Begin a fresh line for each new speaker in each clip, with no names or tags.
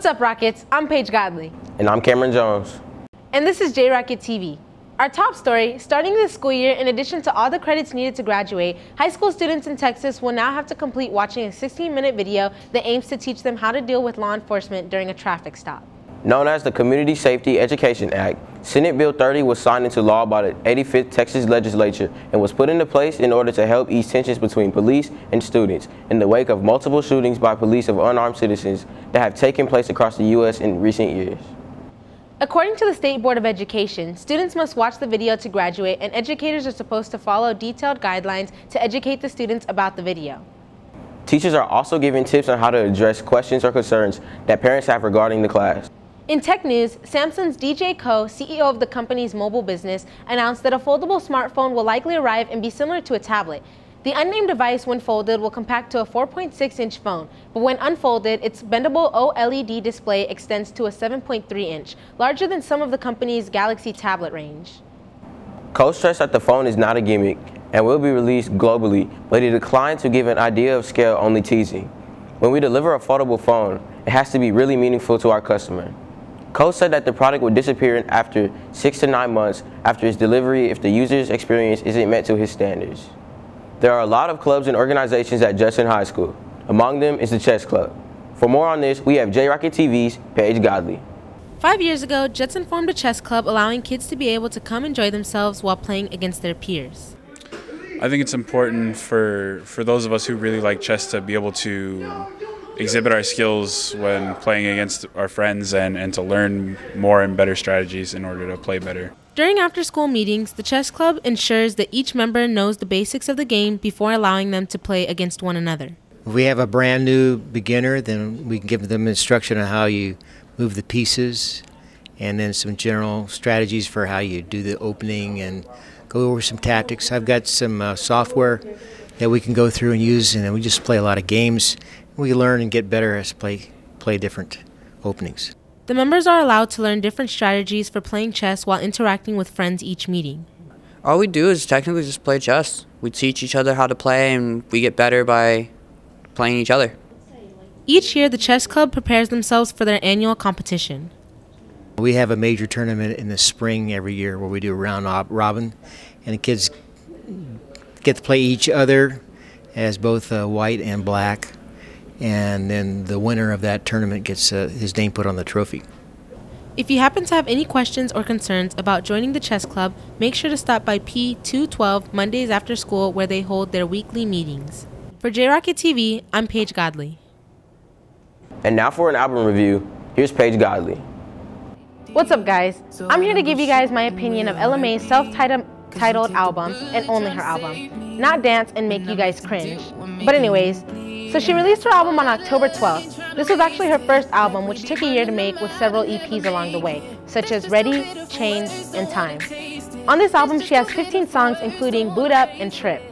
What's up, Rockets? I'm Paige Godley.
And I'm Cameron Jones.
And this is J-Rocket TV. Our top story, starting this school year, in addition to all the credits needed to graduate, high school students in Texas will now have to complete watching a 16-minute video that aims to teach them how to deal with law enforcement during a traffic stop.
Known as the Community Safety Education Act, Senate Bill 30 was signed into law by the 85th Texas Legislature and was put into place in order to help ease tensions between police and students in the wake of multiple shootings by police of unarmed citizens that have taken place across the U.S. in recent years.
According to the State Board of Education, students must watch the video to graduate, and educators are supposed to follow detailed guidelines to educate the students about the video.
Teachers are also given tips on how to address questions or concerns that parents have regarding the class.
In tech news, Samsung's DJ Ko, CEO of the company's mobile business, announced that a foldable smartphone will likely arrive and be similar to a tablet. The unnamed device, when folded, will compact to a 4.6-inch phone, but when unfolded, its bendable OLED display extends to a 7.3-inch, larger than some of the company's Galaxy tablet range.
Ko stressed that the phone is not a gimmick and will be released globally, but he declined to give an idea of scale, only teasing. When we deliver a foldable phone, it has to be really meaningful to our customer. Ko said that the product would disappear after 6 to 9 months after its delivery if the user's experience isn't met to his standards. There are a lot of clubs and organizations at Judson High School. Among them is the Chess Club. For more on this, we have J-Rocket TV's Paige Godley.
5 years ago, Judson formed a chess club allowing kids to be able to come enjoy themselves while playing against their peers.
I think it's important for those of us who really like chess to be able to exhibit our skills when playing against our friends and to learn more and better strategies in order to play better.
During after-school meetings, the chess club ensures that each member knows the basics of the game before allowing them to play against one another.
If we have a brand new beginner, then we can give them instruction on how you move the pieces and then some general strategies for how you do the opening and go over some tactics. I've got some software that we can go through and use, and then we just play a lot of games. We learn and get better as play different openings.
The members are allowed to learn different strategies for playing chess while interacting with friends each meeting.
All we do is technically just play chess. We teach each other how to play, and we get better by playing each other.
Each year, the chess club prepares themselves for their annual competition.
We have a major tournament in the spring every year where we do a round robin, and the kids get to play each other as both white and black. And then the winner of that tournament gets his name put on the trophy.
If you happen to have any questions or concerns about joining the chess club, make sure to stop by P212 Mondays after school, where they hold their weekly meetings. For J-Rocket TV, I'm Paige Godley.
And now for an album review, here's Paige Godley.
What's up, guys? I'm here to give you guys my opinion of Ella Mai's self-titled album and only her album. Not dance and make you guys cringe. But anyways, so she released her album on October 12th. This was actually her first album, which took a year to make with several EPs along the way, such as Ready, Change, and Time. On this album, she has 15 songs, including Boot Up and Trip.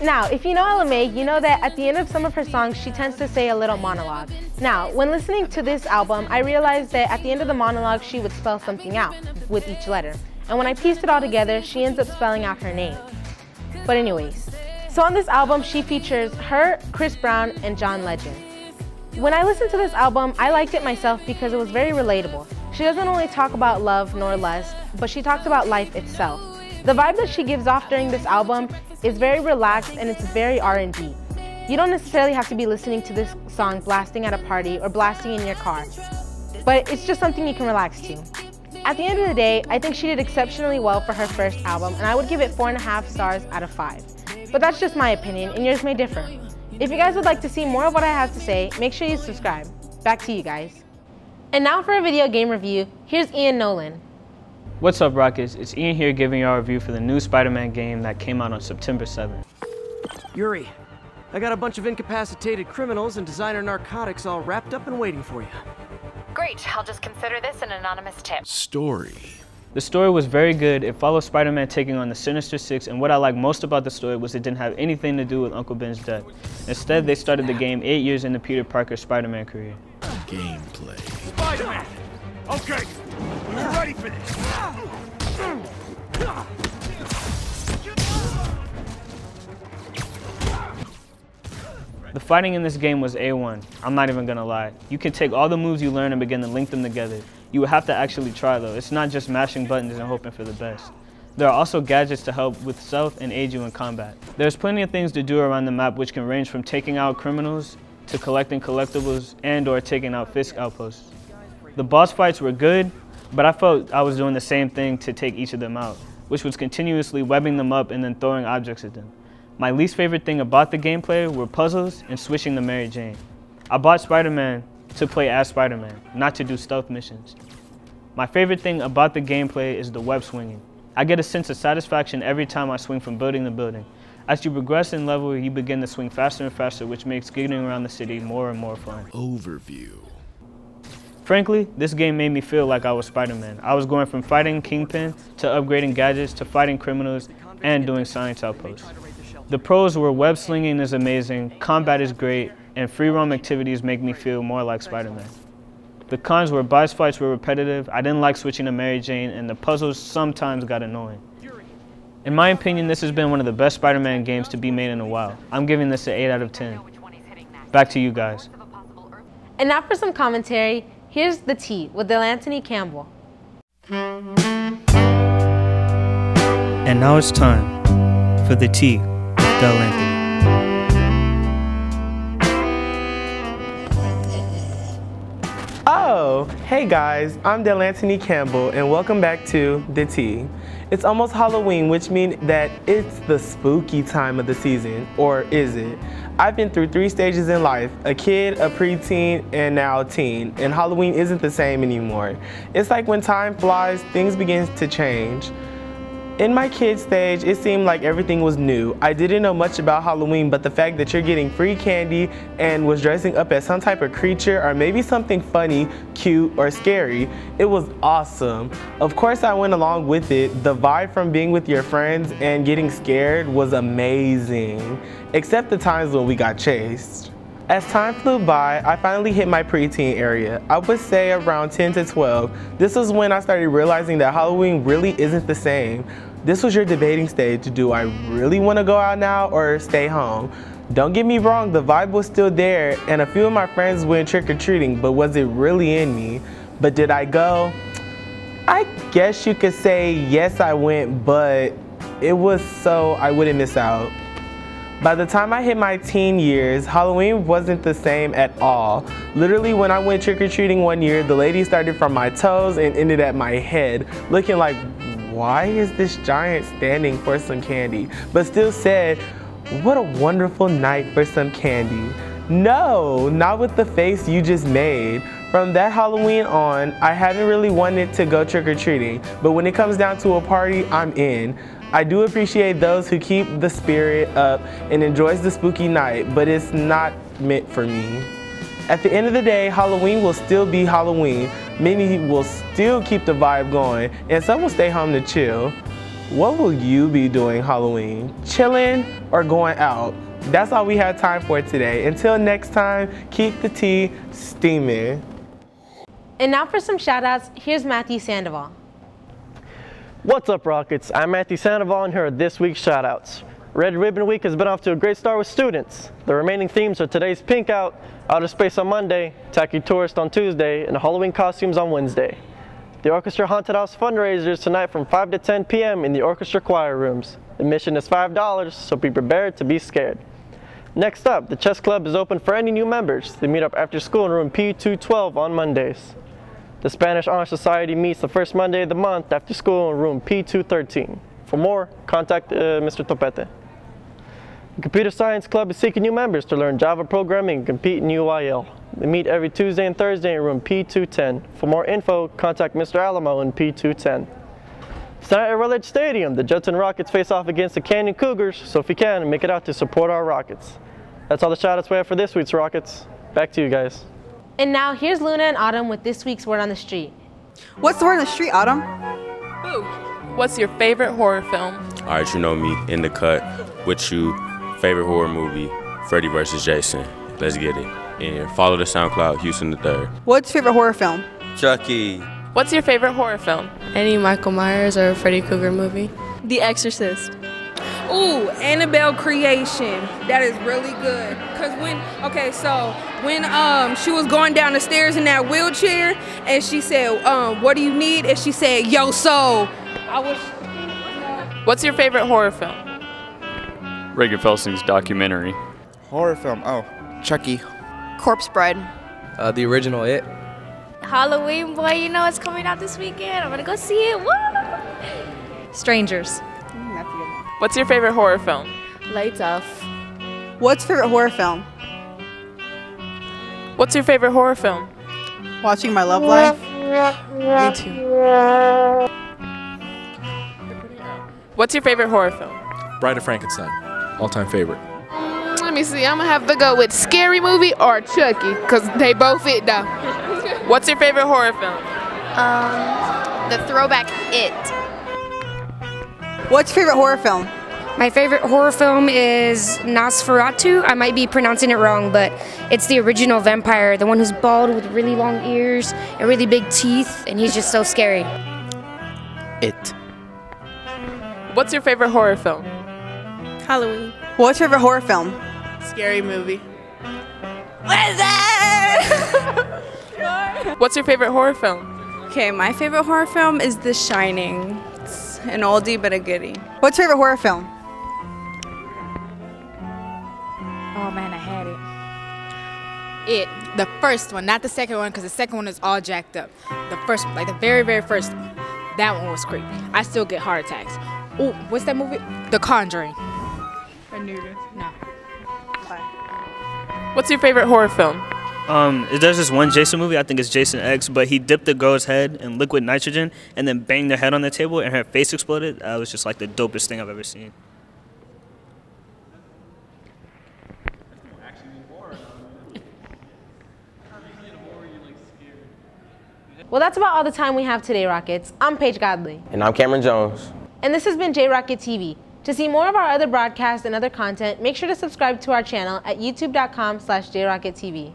Now, if you know Ella Mai, you know that at the end of some of her songs, she tends to say a little monologue. Now, when listening to this album, I realized that at the end of the monologue, she would spell something out with each letter. And when I pieced it all together, she ends up spelling out her name. But anyways, so on this album, she features her, Chris Brown, and John Legend. When I listened to this album, I liked it myself because it was very relatable. She doesn't only talk about love nor lust, but she talks about life itself. The vibe that she gives off during this album is very relaxed, and it's very R&B. You don't necessarily have to be listening to this song blasting at a party or blasting in your car, but it's just something you can relax to. At the end of the day, I think she did exceptionally well for her first album, and I would give it 4.5 stars out of 5. But that's just my opinion, and yours may differ. If you guys would like to see more of what I have to say, make sure you subscribe. Back to you guys. And now for a video game review, here's Ian Nolan.
What's up, Rockets? It's Ian here giving y'all a review for the new Spider-Man game that came out on September 7th.
Yuri, I got a bunch of incapacitated criminals and designer narcotics all wrapped up and waiting for you.
Great, I'll just consider this an anonymous tip.
Story.
The story was very good. It follows Spider-Man taking on the Sinister Six, and what I liked most about the story was it didn't have anything to do with Uncle Ben's death. Instead, they started the game 8 years into Peter Parker's Spider-Man career.
Gameplay.
Spider-Man! Okay, we're ready for this.
The fighting in this game was A1, I'm not even gonna lie. You can take all the moves you learn and begin to link them together. You would have to actually try though, it's not just mashing buttons and hoping for the best. There are also gadgets to help with stealth and aid you in combat. There's plenty of things to do around the map which can range from taking out criminals to collecting collectibles and or taking out Fisk outposts. The boss fights were good, but I felt I was doing the same thing to take each of them out, which was continuously webbing them up and then throwing objects at them. My least favorite thing about the gameplay were puzzles and switching to Mary Jane. I bought Spider-Man to play as Spider-Man, not to do stealth missions. My favorite thing about the gameplay is the web swinging. I get a sense of satisfaction every time I swing from building to building. As you progress in level, you begin to swing faster and faster, which makes getting around the city more and more fun.
Overview.
Frankly, this game made me feel like I was Spider-Man. I was going from fighting Kingpin to upgrading gadgets to fighting criminals and doing science outposts. The pros were web slinging is amazing, combat is great, and free roam activities make me feel more like Spider-Man. The cons were boss fights were repetitive, I didn't like switching to Mary Jane, and the puzzles sometimes got annoying. In my opinion, this has been one of the best Spider-Man games to be made in a while. I'm giving this an 8 out of 10. Back to you guys.
And now for some commentary, here's The T with Anthony Campbell.
And now it's time for The T with Anthony.
Oh, hey guys, I'm Anthony Campbell and welcome back to The T. It's almost Halloween, which means that it's the spooky time of the season, or is it? I've been through 3 stages in life, a kid, a preteen, and now a teen, and Halloween isn't the same anymore. It's like when time flies, things begin to change. In my kid stage, it seemed like everything was new. I didn't know much about Halloween, but the fact that you're getting free candy and was dressing up as some type of creature or maybe something funny, cute, or scary, it was awesome. Of course, I went along with it. The vibe from being with your friends and getting scared was amazing, except the times when we got chased. As time flew by, I finally hit my preteen area. I would say around 10 to 12. This was when I started realizing that Halloween really isn't the same. This was your debating stage. Do I really want to go out now or stay home? Don't get me wrong, the vibe was still there and a few of my friends went trick-or-treating, but was it really in me? But did I go? I guess you could say yes, I went, but it was so I wouldn't miss out. By the time I hit my teen years, Halloween wasn't the same at all. Literally, when I went trick-or-treating one year, the lady started from my toes and ended at my head, looking like, why is this giant standing for some candy? But still said, what a wonderful night for some candy. No, not with the face you just made. From that Halloween on, I haven't really wanted to go trick-or-treating, but when it comes down to a party, I'm in. I do appreciate those who keep the spirit up and enjoys the spooky night, but it's not meant for me. At the end of the day, Halloween will still be Halloween. Many will still keep the vibe going, and some will stay home to chill. What will you be doing Halloween? Chilling or going out? That's all we have time for today. Until next time, keep the tea steaming.
And now for some shout outs, here's Matthew Sandoval.
What's up, Rockets? I'm Matthew Sandoval, and here are this week's shoutouts. Red Ribbon Week has been off to a great start with students. The remaining themes are today's Pink Out, Outer Space on Monday, Tacky Tourist on Tuesday, and Halloween costumes on Wednesday. The Orchestra Haunted House fundraisers tonight from 5 to 10 p.m. in the orchestra choir rooms. Admission is $5, so be prepared to be scared. Next up, the Chess Club is open for any new members. They meet up after school in room P212 on Mondays. The Spanish Honor Society meets the first Monday of the month after school in room P213. For more, contact Mr. Topete. The Computer Science Club is seeking new members to learn Java programming and compete in UIL. They meet every Tuesday and Thursday in room P210. For more info, contact Mr. Alamo in P210. Tonight at Rutledge Stadium, the Judson Rockets face off against the Canyon Cougars, so if you can, make it out to support our Rockets. That's all the shout-outs we have for this week's Rockets. Back to you guys.
And now here's Luna and Autumn with this week's Word on the Street.
What's the word on the street, Autumn?
Boo. What's your favorite horror film?
All right, you know me, In the Cut, with you, favorite horror movie, Freddy vs. Jason. Let's get it. And follow the SoundCloud, Houston the Third.
What's your favorite horror film?
Chucky.
What's your favorite horror film?
Any Michael Myers or Freddy Krueger movie.
The Exorcist.
Ooh, Annabelle Creation. That is really good. Cause when she was going down the stairs in that wheelchair, and she said, "What do you need?" and she said, "Yo, soul." I wish.
What's your favorite horror film?
Reagan Felsing's documentary.
Horror film. Oh, Chucky.
Corpse Bride.
The original It.
Halloween, boy, you know it's coming out this weekend. I'm gonna go see it. Woo!
Strangers.
What's your favorite horror film?
Lights off.
What's your favorite horror film?
What's your favorite horror film?
Watching My Love Life.
Me too. What's your favorite horror film?
Bride of Frankenstein. All-time favorite.
Let me see. I'm gonna have to go with Scary Movie or Chucky, cause they both fit though. What's your favorite horror film?
The throwback It.
What's your favorite horror film?
My favorite horror film is Nosferatu. I might be pronouncing it wrong, but it's the original vampire, the one who's bald with really long ears and really big teeth, and he's just so scary.
It.
What's your favorite horror film?
Halloween. What's your favorite horror film?
Scary Movie.
What is that?
What's your favorite horror film?
Okay, my favorite horror film is The Shining. It's an oldie but a goodie.
What's your favorite horror film?
Oh man, I had it. The first one, not the second one, because the second one is all jacked up. The first one, like the very, very first one, that one was creepy. I still get heart attacks. Oh, what's that movie? The Conjuring.
I knew this.
No.
Bye.
What's your favorite horror film?
There's this one Jason movie, I think it's Jason X, but he dipped the girl's head in liquid nitrogen and then banged their head on the table and her face exploded. It was just like the dopest thing I've ever seen.
Well, that's about all the time we have today, Rockets. I'm Paige Godley.
And I'm Cameron Jones.
And this has been J-Rocket TV. To see more of our other broadcasts and other content, make sure to subscribe to our channel at youtube.com/JRocketTV.